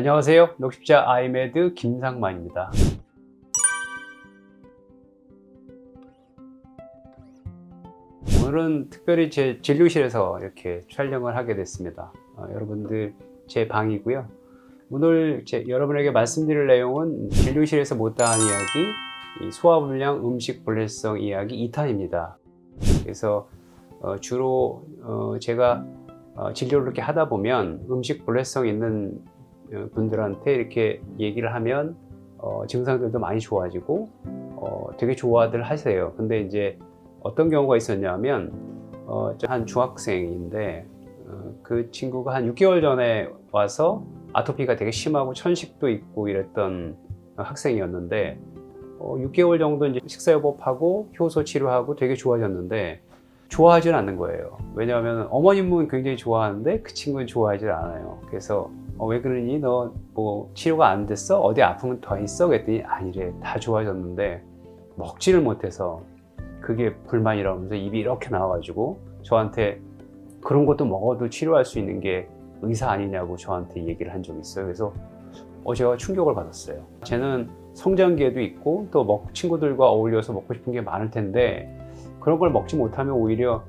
안녕하세요. 녹십자 아이메드 김상만입니다. 오늘은 특별히 제 진료실에서 이렇게 촬영을 하게 됐습니다. 여러분들 제 방이고요. 오늘 여러분에게 말씀드릴 내용은 진료실에서 못다한 이야기, 소화불량 음식 불내성 이야기 2탄입니다. 그래서 주로 제가 진료를 이렇게 하다 보면 음식 불내성 있는 분들한테 이렇게 얘기를 하면 증상들도 많이 좋아지고 되게 좋아들 하세요. 근데 이제 어떤 경우가 있었냐면 한 중학생인데 그 친구가 한 6개월 전에 와서 아토피가 되게 심하고 천식도 있고 이랬던 학생이었는데 6개월 정도 이제 식사요법하고 효소 치료하고 되게 좋아졌는데 좋아하지는 않는 거예요. 왜냐하면 어머님은 굉장히 좋아하는데 그 친구는 좋아하지 않아요. 그래서 왜 그러니? 너 뭐 치료가 안 됐어? 어디 아프면 더 있어? 그랬더니 아니래. 다 좋아졌는데 먹지를 못해서 그게 불만이라면서 입이 이렇게 나와가지고 저한테 그런 것도 먹어도 치료할 수 있는 게 의사 아니냐고 저한테 얘기를 한 적이 있어요. 그래서 제가 충격을 받았어요. 쟤는 성장기에도 있고 또 친구들과 어울려서 먹고 싶은 게 많을 텐데 그런 걸 먹지 못하면 오히려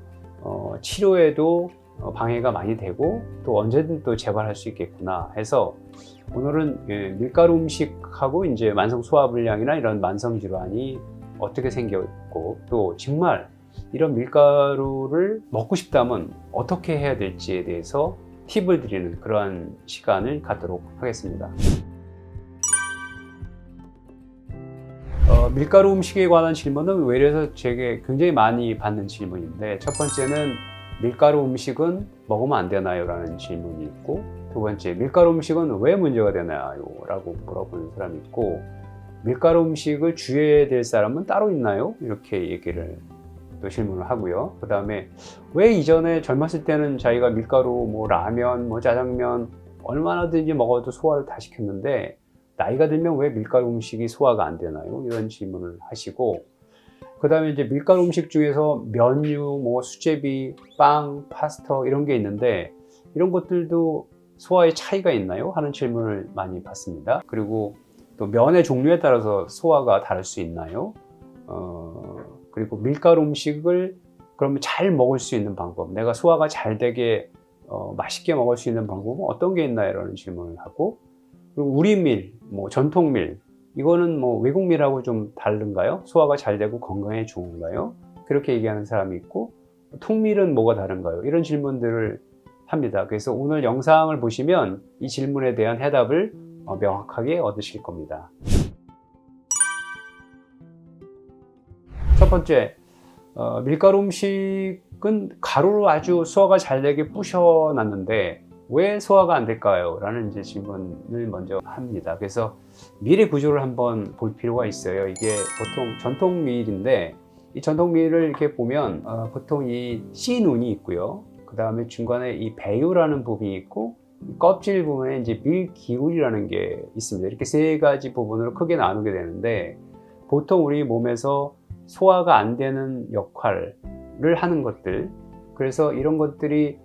치료에도 방해가 많이 되고 또 언제든 또 재발할 수 있겠구나 해서 오늘은 밀가루 음식하고 이제 만성 소화불량이나 이런 만성 질환이 어떻게 생겼고 또 정말 이런 밀가루를 먹고 싶다면 어떻게 해야 될지에 대해서 팁을 드리는 그러한 시간을 갖도록 하겠습니다. 밀가루 음식에 관한 질문은 외래에서 제게 굉장히 많이 받는 질문인데 첫 번째는 밀가루 음식은 먹으면 안 되나요? 라는 질문이 있고 두 번째, 밀가루 음식은 왜 문제가 되나요? 라고 물어보는 사람이 있고 밀가루 음식을 주의해야 될 사람은 따로 있나요? 이렇게 얘기를 또 질문을 하고요. 그 다음에 왜 이전에 젊었을 때는 자기가 밀가루 뭐 라면, 뭐 짜장면 얼마나든지 먹어도 소화를 다 시켰는데 나이가 들면 왜 밀가루 음식이 소화가 안 되나요? 이런 질문을 하시고 그 다음에 이제 밀가루 음식 중에서 면류, 뭐 수제비, 빵, 파스타 이런 게 있는데 이런 것들도 소화에 차이가 있나요? 하는 질문을 많이 받습니다. 그리고 또 면의 종류에 따라서 소화가 다를 수 있나요? 그리고 밀가루 음식을 그러면 잘 먹을 수 있는 방법, 내가 소화가 잘 되게 맛있게 먹을 수 있는 방법은 어떤 게 있나요? 라는 질문을 하고 그리고 우리 밀, 뭐 전통 밀 이거는 뭐 외국 밀하고 좀 다른가요? 소화가 잘 되고 건강에 좋은가요? 그렇게 얘기하는 사람이 있고 통밀은 뭐가 다른가요? 이런 질문들을 합니다. 그래서 오늘 영상을 보시면 이 질문에 대한 해답을 명확하게 얻으실 겁니다. 첫 번째, 밀가루 음식은 가루로 아주 소화가 잘 되게 부셔놨는데 왜 소화가 안 될까요? 라는 이제 질문을 먼저 합니다. 그래서 밀의 구조를 한번 볼 필요가 있어요. 이게 보통 전통 밀인데 이 전통 밀을 이렇게 보면 보통 이 씨눈이 있고요. 그 다음에 중간에 이 배유라는 부분이 있고 껍질 부분에 이제 밀기울이라는 게 있습니다. 이렇게 세 가지 부분으로 크게 나누게 되는데 보통 우리 몸에서 소화가 안 되는 역할을 하는 것들, 그래서 이런 것들이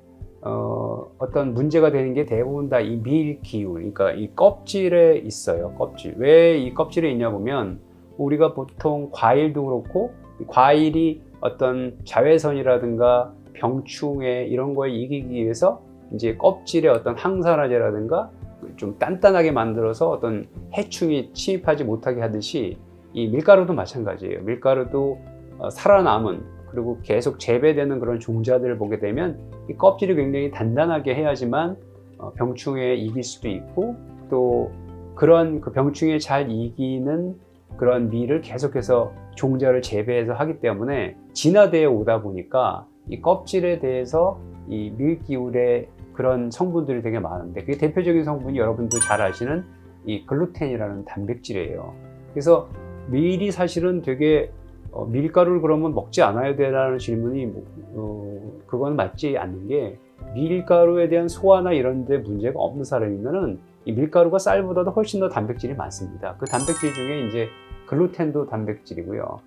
어떤 문제가 되는 게 대부분 다 이 밀기울, 그러니까 이 껍질에 있어요. 껍질. 왜 이 껍질에 있냐 보면 우리가 보통 과일도 그렇고 과일이 어떤 자외선이라든가 병충해 이런 거에 이기기 위해서 이제 껍질에 어떤 항산화제라든가 좀 단단하게 만들어서 어떤 해충이 침입하지 못하게 하듯이 이 밀가루도 마찬가지예요. 밀가루도 살아남은 그리고 계속 재배되는 그런 종자들을 보게 되면 이 껍질이 굉장히 단단하게 해야지만 병충해에 이길 수도 있고 또 그런 그 병충해에 잘 이기는 그런 밀을 계속해서 종자를 재배해서 하기 때문에 진화되어 오다 보니까 이 껍질에 대해서 이 밀기울의 그런 성분들이 되게 많은데 그 대표적인 성분이 여러분도 잘 아시는 이 글루텐이라는 단백질이에요. 그래서 밀이 사실은 되게 밀가루를 그러면 먹지 않아야 되라는 질문이 그건 맞지 않는 게 밀가루에 대한 소화나 이런 데 문제가 없는 사람이면은 이 밀가루가 쌀보다도 훨씬 더 단백질이 많습니다. 그 단백질 중에 이제 글루텐도 단백질이고요.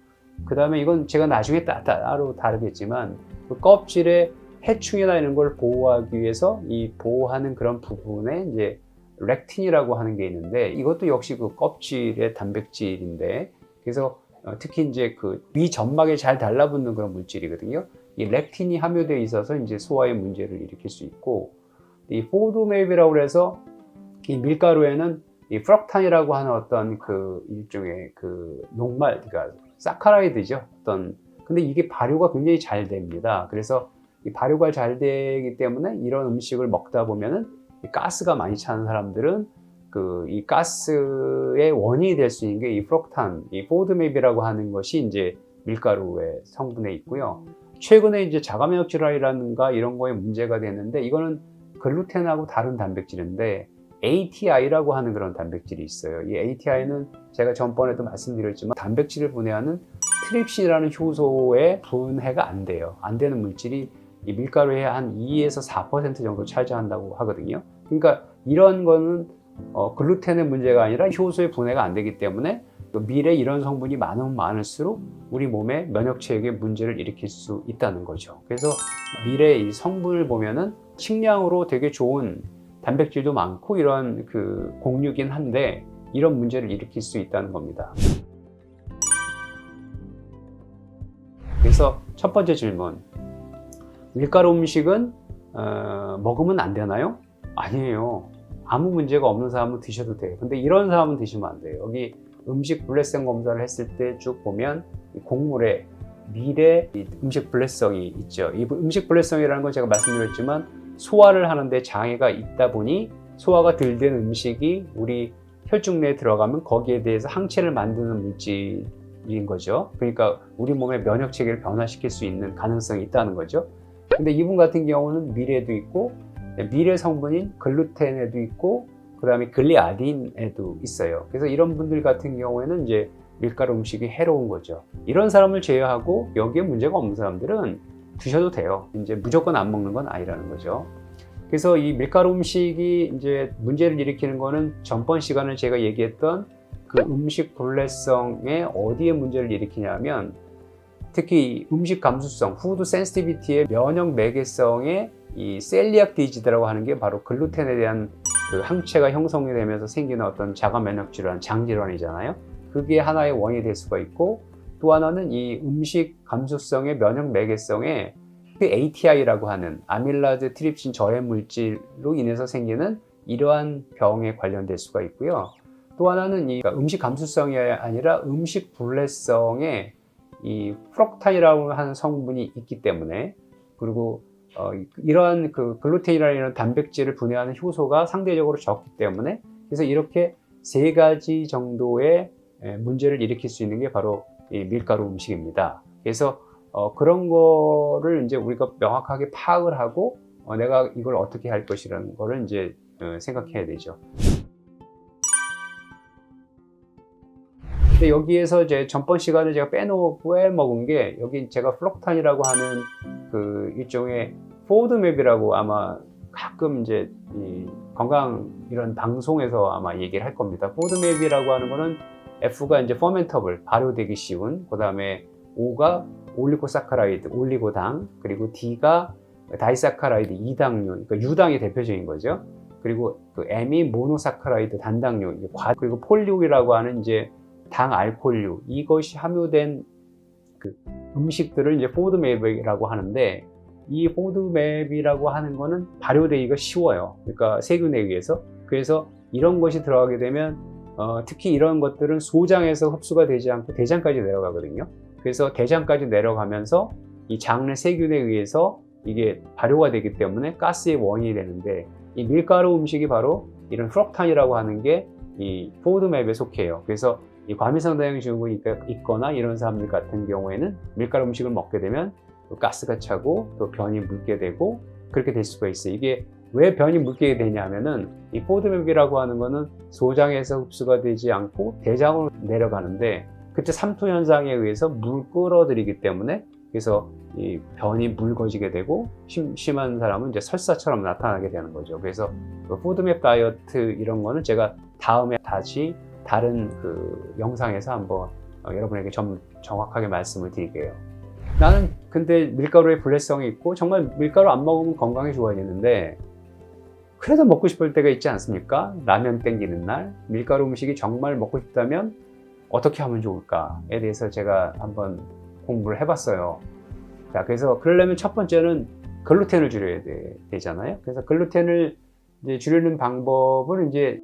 그 다음에 이건 제가 나중에 따로 다르겠지만 그 껍질에 해충이나 이런 걸 보호하기 위해서 이 보호하는 그런 부분에 이제 렉틴이라고 하는 게 있는데 이것도 역시 그 껍질의 단백질인데 그래서 특히 이제 그 위점막에 잘 달라붙는 그런 물질이거든요. 이 렉틴이 함유되어 있어서 이제 소화에 문제를 일으킬 수 있고 이 포도메이비라고 해서 이 밀가루에는 이 프럭탄이라고 하는 어떤 그 일종의 그 녹말, 그러니까 사카라이드죠. 근데 이게 발효가 굉장히 잘 됩니다. 그래서 이 발효가 잘 되기 때문에 이런 음식을 먹다 보면은 이 가스가 많이 차는 사람들은 이 가스의 원인이 될 수 있는 게 이 프럭탄, 이 포드메비라고 하는 것이 이제 밀가루의 성분에 있고요. 최근에 이제 자가면역 질환이라든가 이런 거에 문제가 되는데 이거는 글루텐하고 다른 단백질인데 ATI라고 하는 그런 단백질이 있어요. 이 ATI는 제가 전번에도 말씀드렸지만 단백질을 분해하는 트립신이라는 효소의 분해가 안 돼요. 안 되는 물질이 이 밀가루의 한 2에서 4% 정도 차지한다고 하거든요. 그러니까 이런 거는 글루텐의 문제가 아니라 효소의 분해가 안 되기 때문에 밀에 이런 성분이 많으면 많을수록 우리 몸의 면역 체계에 문제를 일으킬 수 있다는 거죠. 그래서 밀의 이 성분을 보면은 식량으로 되게 좋은 단백질도 많고 이런 그 곡류긴 한데 이런 문제를 일으킬 수 있다는 겁니다. 그래서 첫 번째 질문, 밀가루 음식은 먹으면 안 되나요? 아니에요. 아무 문제가 없는 사람은 드셔도 돼요. 근데 이런 사람은 드시면 안 돼요. 여기 음식 불내성 검사를 했을 때 쭉 보면 곡물에 밀의 음식 불내성이 있죠. 이 음식 불내성이라는 건 제가 말씀드렸지만 소화를 하는데 장애가 있다 보니 소화가 덜 된 음식이 우리 혈중 내에 들어가면 거기에 대해서 항체를 만드는 물질인 거죠. 그러니까 우리 몸의 면역 체계를 변화시킬 수 있는 가능성이 있다는 거죠. 근데 이분 같은 경우는 밀에도 있고 밀의 성분인 글루텐에도 있고 그 다음에 글리아딘에도 있어요. 그래서 이런 분들 같은 경우에는 이제 밀가루 음식이 해로운 거죠. 이런 사람을 제외하고 여기에 문제가 없는 사람들은 드셔도 돼요. 이제 무조건 안 먹는 건 아니라는 거죠. 그래서 이 밀가루 음식이 이제 문제를 일으키는 거는 전번 시간에 제가 얘기했던 그 음식 불내성에 어디에 문제를 일으키냐면 특히 음식 감수성, 푸드 센시티비티의 면역 매개성에 이 셀리악 디지드라고 하는 게 바로 글루텐에 대한 그 항체가 형성이 되면서 생기는 어떤 자가 면역 질환, 장질환이잖아요. 그게 하나의 원인이 될 수가 있고 또 하나는 이 음식 감수성의 면역 매개성에 그 ATI라고 하는 아밀라제 트립신 저해 물질로 인해서 생기는 이러한 병에 관련될 수가 있고요. 또 하나는 이 음식 감수성이 아니라 음식 불내성에 이 프럭탄이라고 하는 성분이 있기 때문에 그리고 이러한 그 글루텐이라는 단백질을 분해하는 효소가 상대적으로 적기 때문에 그래서 이렇게 세 가지 정도의 문제를 일으킬 수 있는 게 바로 이 밀가루 음식입니다. 그래서 그런 거를 이제 우리가 명확하게 파악을 하고 내가 이걸 어떻게 할 것이라는 거를 이제 생각해야 되죠. 근데 여기에서 이제 전번 시간에 제가 빼먹은 게 여기 제가 플록탄이라고 하는 그 일종의 포드맵이라고 아마 가끔 이제 이 건강 이런 방송에서 아마 얘기를 할 겁니다. 포드맵이라고 하는 거는 F가 이제 퍼멘터블, 발효되기 쉬운, 그 다음에 O가 올리고사카라이드, 올리고당, 그리고 D가 다이사카라이드, 이당류, 그러니까 유당이 대표적인 거죠. 그리고 그 M이 모노사카라이드, 단당류, 그리고 폴리오이라고 하는 이제 당 알코올류, 이것이 함유된 그 음식들을 이제 포드맵이라고 하는데 이 포드맵이라고 하는 거는 발효되기가 쉬워요. 그러니까 세균에 의해서. 그래서 이런 것이 들어가게 되면 특히 이런 것들은 소장에서 흡수가 되지 않고 대장까지 내려가거든요. 그래서 대장까지 내려가면서 이 장내 세균에 의해서 이게 발효가 되기 때문에 가스의 원인이 되는데 이 밀가루 음식이 바로 이런 프럭탄이라고 하는 게 이 포드맵에 속해요. 그래서 이 과민성 다형 증후군이 있거나 이런 사람들 같은 경우에는 밀가루 음식을 먹게 되면 또 가스가 차고 또 변이 묽게 되고 그렇게 될 수가 있어요. 이게 왜 변이 묽게 되냐면은 이 포드맵이라고 하는 거는 소장에서 흡수가 되지 않고 대장으로 내려가는데 그때 삼투 현상에 의해서 물 끌어들이기 때문에 그래서 이 변이 묽어지게 되고 심한 사람은 이제 설사처럼 나타나게 되는 거죠. 그래서 그 포드맵 다이어트 이런 거는 제가 다음에 다시 다른 그 영상에서 한번 여러분에게 좀 정확하게 말씀을 드릴게요. 나는 근데 밀가루에 불내성이 있고 정말 밀가루 안 먹으면 건강이 좋아지는데 그래도 먹고 싶을 때가 있지 않습니까? 라면 땡기는 날, 밀가루 음식이 정말 먹고 싶다면 어떻게 하면 좋을까에 대해서 제가 한번 공부를 해봤어요. 자, 그래서 그러려면 첫 번째는 글루텐을 줄여야 되잖아요. 그래서 글루텐을 이제 줄이는 방법은 이제